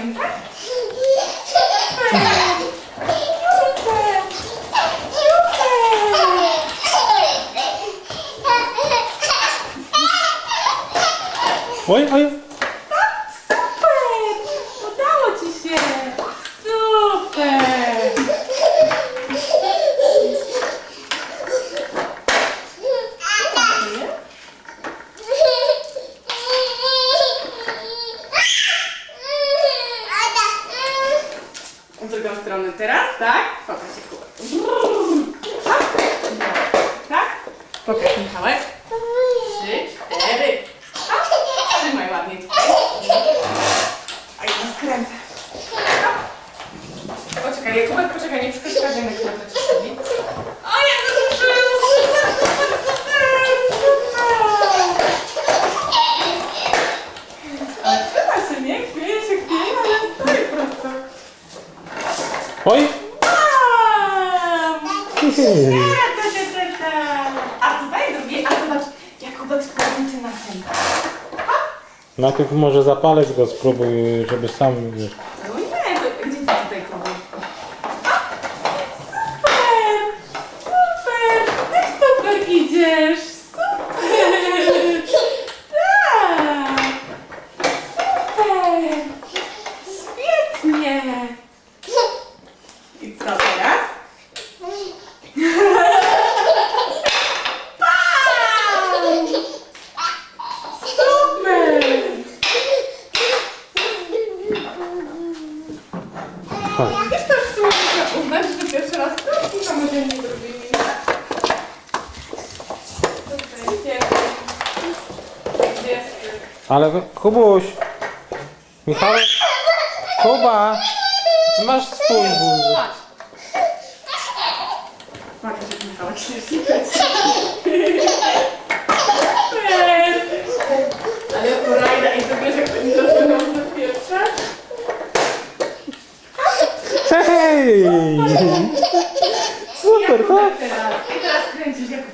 Idziemy, tak? Oj, oj. Super! Udało ci się! Super! W drugą stronę teraz, tak? Pokaż się kubek. Tak? Pokaż Michałek. 3, 4. Trzymaj ładnie tutaj. A ja skręcę. Poczekaj, Jakubek, poczekaj, nie przeszkadzaj na chwilę Ciszkowi. O, jak to super, super, super. Ale trzyma się, nie? Chwieje się, ale stoi prosto. Oj. Mam! A tutaj drugi, a zobacz, Jakubek spróbuj ty na tym. Najpierw może za palec go spróbuj, żeby sam... Wiesz. No nie, to gdzie ty tutaj próbujesz? Super! Super! Jak super idziesz! Super! Tak! Super! Świetnie! I co teraz? Pam! Super! Chodź. Wiesz też, co muszę uznać, że pierwszy raz kroki samodzielnie zrobili. Ale Kubuś. Michał. Kuba. Ty masz swój wóz. Patrz, jak Michałek się śmieje. Ale porajda i to wiesz, jak to mi zaczynało za pierwsze? Hej! Super, tak? Teraz. I teraz kręcisz jak